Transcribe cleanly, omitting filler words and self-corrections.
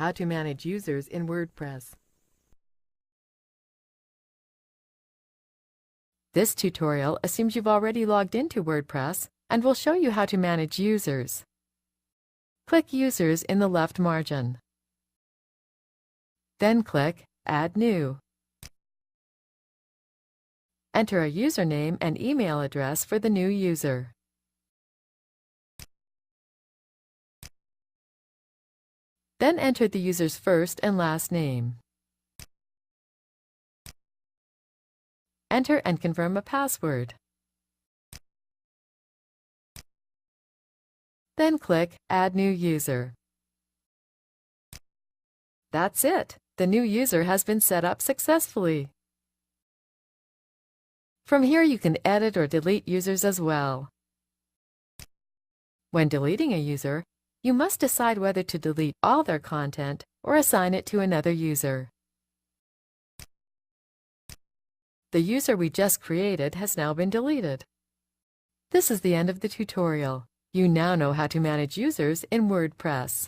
How to manage users in WordPress. This tutorial assumes you've already logged into WordPress and will show you how to manage users. Click Users in the left margin. Then click Add New. Enter a username and email address for the new user. Then enter the user's first and last name. Enter and confirm a password. Then click Add New User. That's it! The new user has been set up successfully. From here you can edit or delete users as well. When deleting a user, you must decide whether to delete all their content or assign it to another user. The user we just created has now been deleted. This is the end of the tutorial. You now know how to manage users in WordPress.